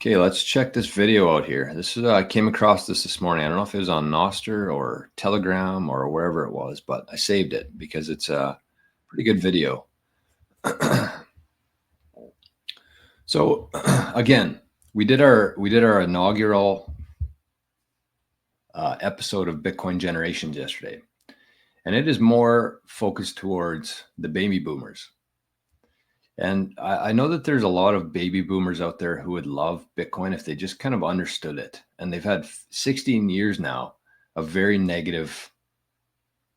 Okay, let's check this video out here. This is I came across this morning. I don't know if it was on Nostr or Telegram or wherever it was, but I saved it because it's a pretty good video. So again, we did our inaugural episode of Bitcoin Generations yesterday, and it is more focused towards the baby boomers. And I know that there's a lot of baby boomers out there who would love Bitcoin if they just kind of understood it. And they've had 16 years now of very negative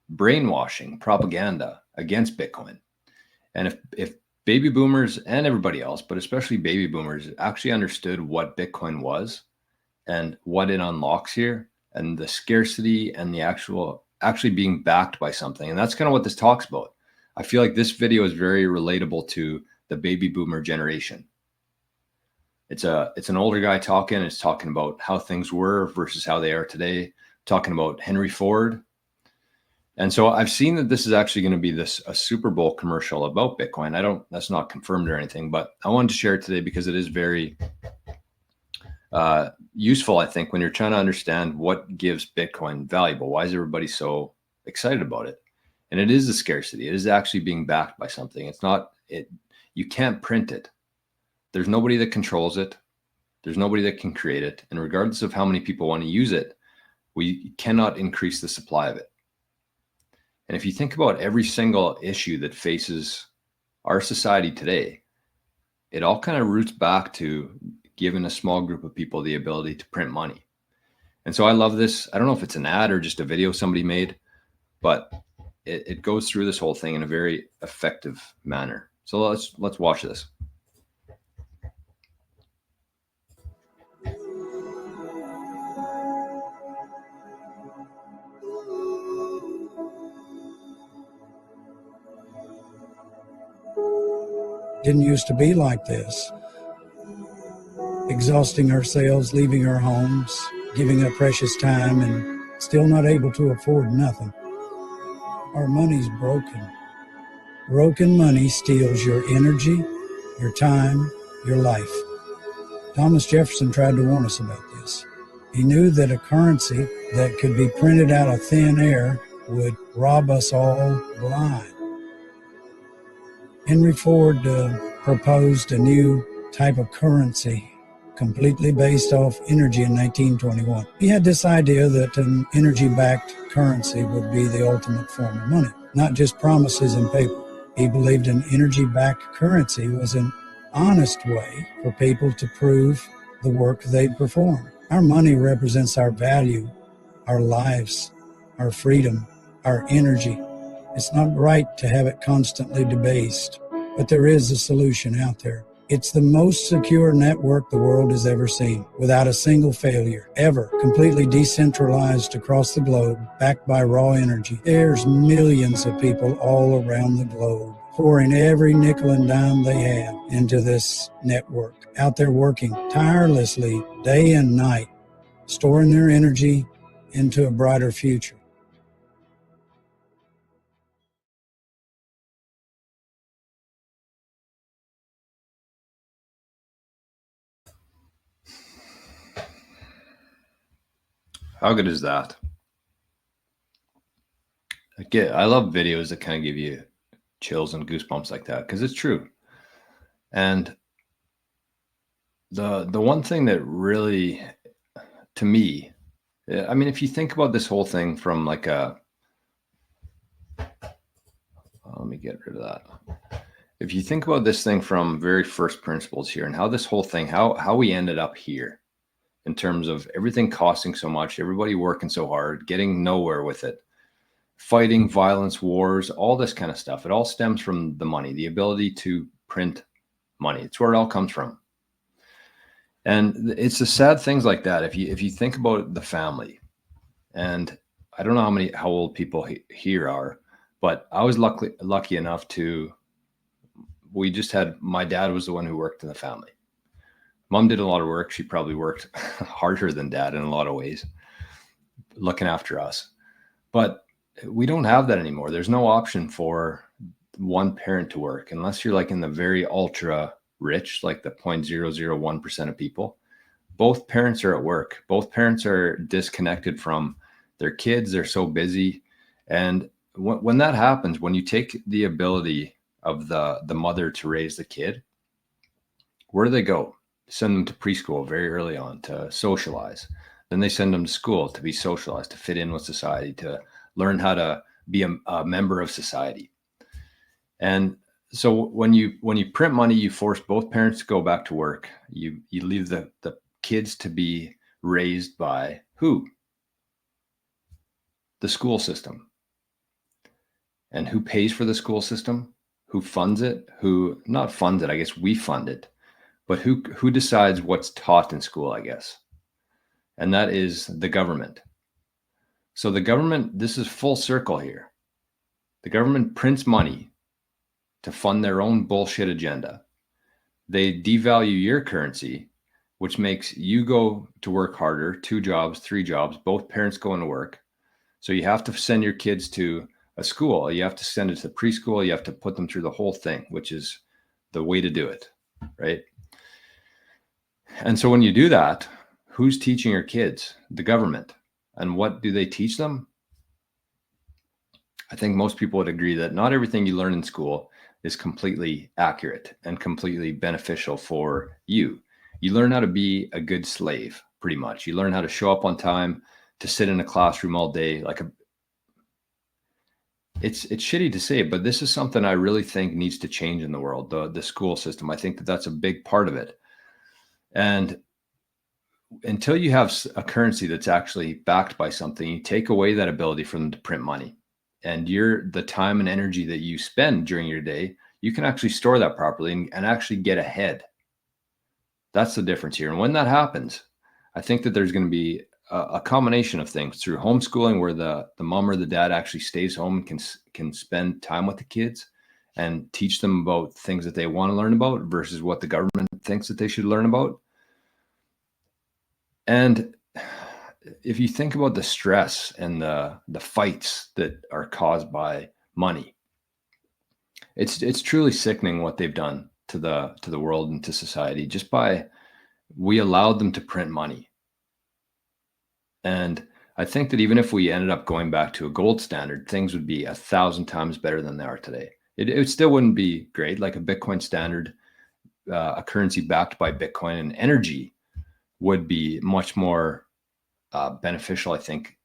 brainwashing propaganda against Bitcoin. And if baby boomers and everybody else, but especially baby boomers, actually understood what Bitcoin was and what it unlocks here and the scarcity and the actually being backed by something. And that's kind of what this talks about. I feel like this video is very relatable to the baby boomer generation. It's an older guy talking. It's talking about how things were versus how they are today, talking about Henry Ford. And so I've seen that this is actually going to be a Super Bowl commercial about Bitcoin. That's not confirmed or anything, but I wanted to share it today because it is very useful, I think, when you're trying to understand what gives Bitcoin valuable. Why is everybody so excited about it? And it is the scarcity. It is actually being backed by something. It's not it. You can't print it. There's nobody that controls it. There's nobody that can create it. And regardless of how many people want to use it, we cannot increase the supply of it. And if you think about every single issue that faces our society today, it all kind of roots back to giving a small group of people the ability to print money. And so I love this. I don't know if it's an ad or just a video somebody made, but it goes through this whole thing in a very effective manner. So let's watch this. Didn't used to be like this. Exhausting ourselves, leaving our homes, giving up precious time, and still not able to afford nothing. Our money's broken. Broken money steals your energy, your time, your life. Thomas Jefferson tried to warn us about this. He knew that a currency that could be printed out of thin air would rob us all blind. Henry Ford proposed a new type of currency completely based off energy in 1921. He had this idea that an energy-backed currency would be the ultimate form of money, not just promises in paper. He believed an energy-backed currency was an honest way for people to prove the work they'd perform. Our money represents our value, our lives, our freedom, our energy. It's not right to have it constantly debased, but there is a solution out there. It's the most secure network the world has ever seen, without a single failure, ever, completely decentralized across the globe, backed by raw energy. There's millions of people all around the globe pouring every nickel and dime they have into this network, out there working tirelessly day and night, storing their energy into a brighter future. How good is that? I love videos that kind of give you chills and goosebumps like that because it's true. And the one thing that really, to me, I mean, if you think about this whole thing from like let me get rid of that. If you think about this thing from very first principles here and how this whole thing, how we ended up here in terms of everything costing so much, everybody working so hard, getting nowhere with it, fighting violence, wars, all this kind of stuff. It all stems from the money, the ability to print money. It's where it all comes from. And it's the sad things like that. If you think about the family, and I don't know how old people here are, but I was lucky enough my dad was the one who worked in the family. Mom did a lot of work. She probably worked harder than dad in a lot of ways, looking after us. But we don't have that anymore. There's no option for one parent to work unless you're like in the very ultra rich, like the 0.001% of people. both parents are at work. Both parents are disconnected from their kids. They're so busy. And when that happens, when you take the ability of the mother to raise the kid, where do they go? Send them to preschool very early on to socialize. Then they send them to school to be socialized, to fit in with society, to learn how to be a member of society. And so when you print money, you force both parents to go back to work. You leave the kids to be raised by who? The school system. And who pays for the school system? Who funds it? Who not funds it? I guess we fund it. But who decides what's taught in school, I guess? And that is the government. So the government, this is full circle here. The government prints money to fund their own bullshit agenda. They devalue your currency, which makes you go to work harder, 2 jobs, 3 jobs, both parents going to work. So you have to send your kids to a school. You have to send it to preschool. You have to put them through the whole thing, which is the way to do it, right? And so when you do that, who's teaching your kids? The government. And what do they teach them? I think most people would agree that not everything you learn in school is completely accurate and completely beneficial for you. You learn how to be a good slave, pretty much. You learn how to show up on time, to sit in a classroom all day. It's shitty to say, but this is something I really think needs to change in the world, the school system. I think that that's a big part of it. And until you have a currency that's actually backed by something, you take away that ability for them to print money. And the time and energy that you spend during your day, you can actually store that properly and actually get ahead. That's the difference here. And when that happens, I think that there's going to be a combination of things through homeschooling, where the mom or the dad actually stays home and can spend time with the kids and teach them about things that they want to learn about versus what the government thinks that they should learn about. And if you think about the stress and the fights that are caused by money, it's truly sickening what they've done to the world and to society just by we allowed them to print money. And I think that even if we ended up going back to a gold standard, things would be 1,000 times better than they are today. It still wouldn't be great, like a Bitcoin standard, a currency backed by Bitcoin and energy would be much more beneficial, I think,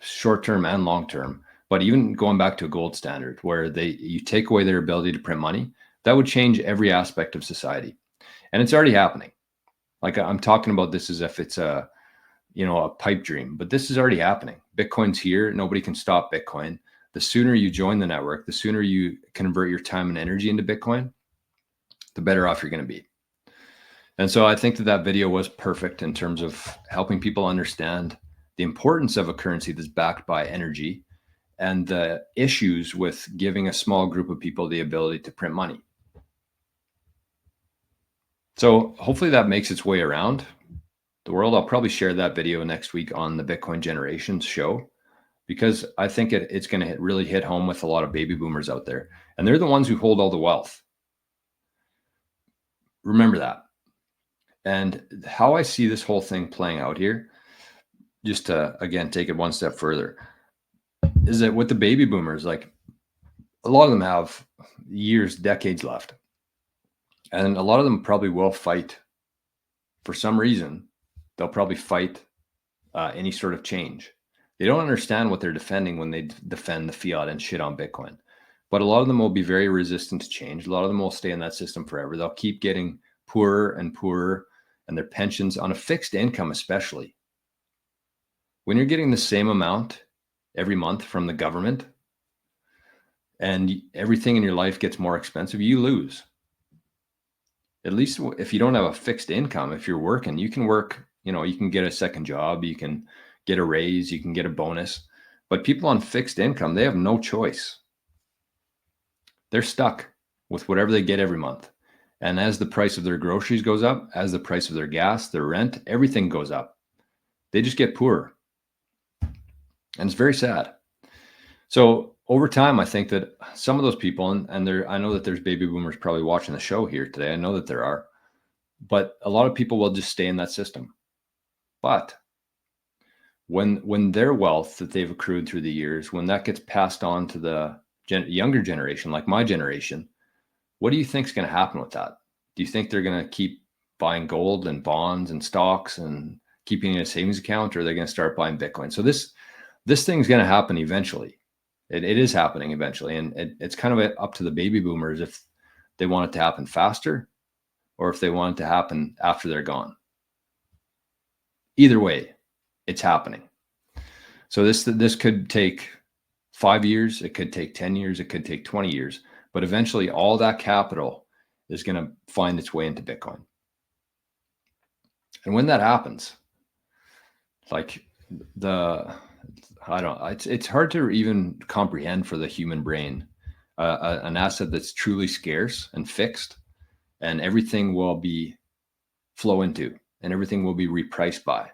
short-term and long-term. But even going back to a gold standard where you take away their ability to print money, that would change every aspect of society. And it's already happening. Like I'm talking about this as if it's a pipe dream, but this is already happening. Bitcoin's here. Nobody can stop Bitcoin. The sooner you join the network, the sooner you convert your time and energy into Bitcoin, the better off you're going to be. And so I think that video was perfect in terms of helping people understand the importance of a currency that's backed by energy and the issues with giving a small group of people the ability to print money. So hopefully that makes its way around the world. I'll probably share that video next week on the Bitcoin Generations show, because I think it's going to really hit home with a lot of baby boomers out there. And they're the ones who hold all the wealth. Remember that. And how I see this whole thing playing out here, just to, again, take it one step further, is that with the baby boomers, like a lot of them have years, decades left. And a lot of them probably will fight for some reason. They'll probably fight any sort of change. They don't understand what they're defending when they defend the fiat and shit on Bitcoin. But a lot of them will be very resistant to change. A lot of them will stay in that system forever. They'll keep getting poorer and poorer, and their pensions on a fixed income, especially. When you're getting the same amount every month from the government and everything in your life gets more expensive, you lose. At least if you don't have a fixed income, if you're working, you can work, you can get a second job, you can get a raise, you can get a bonus. But people on fixed income, they have no choice. They're stuck with whatever they get every month. And as the price of their groceries goes up, as the price of their gas, their rent, everything goes up. They just get poorer. And it's very sad. So over time, I think that some of those people, and I know that there's baby boomers probably watching the show here today. I know that there are. But a lot of people will just stay in that system. But when their wealth that they've accrued through the years, when that gets passed on to the younger generation, like my generation, what do you think is going to happen with that? Do you think they're going to keep buying gold and bonds and stocks and keeping it in a savings account, or are they going to start buying Bitcoin? So this thing's going to happen eventually. It is happening eventually. And it's kind of up to the baby boomers if they want it to happen faster or if they want it to happen after they're gone. Either way, it's happening. So this could take 5 years. It could take 10 years. It could take 20 years. But eventually all that capital is going to find its way into Bitcoin. And when that happens, like it's hard to even comprehend for the human brain, an asset that's truly scarce and fixed, and everything will be flow into, and everything will be repriced by.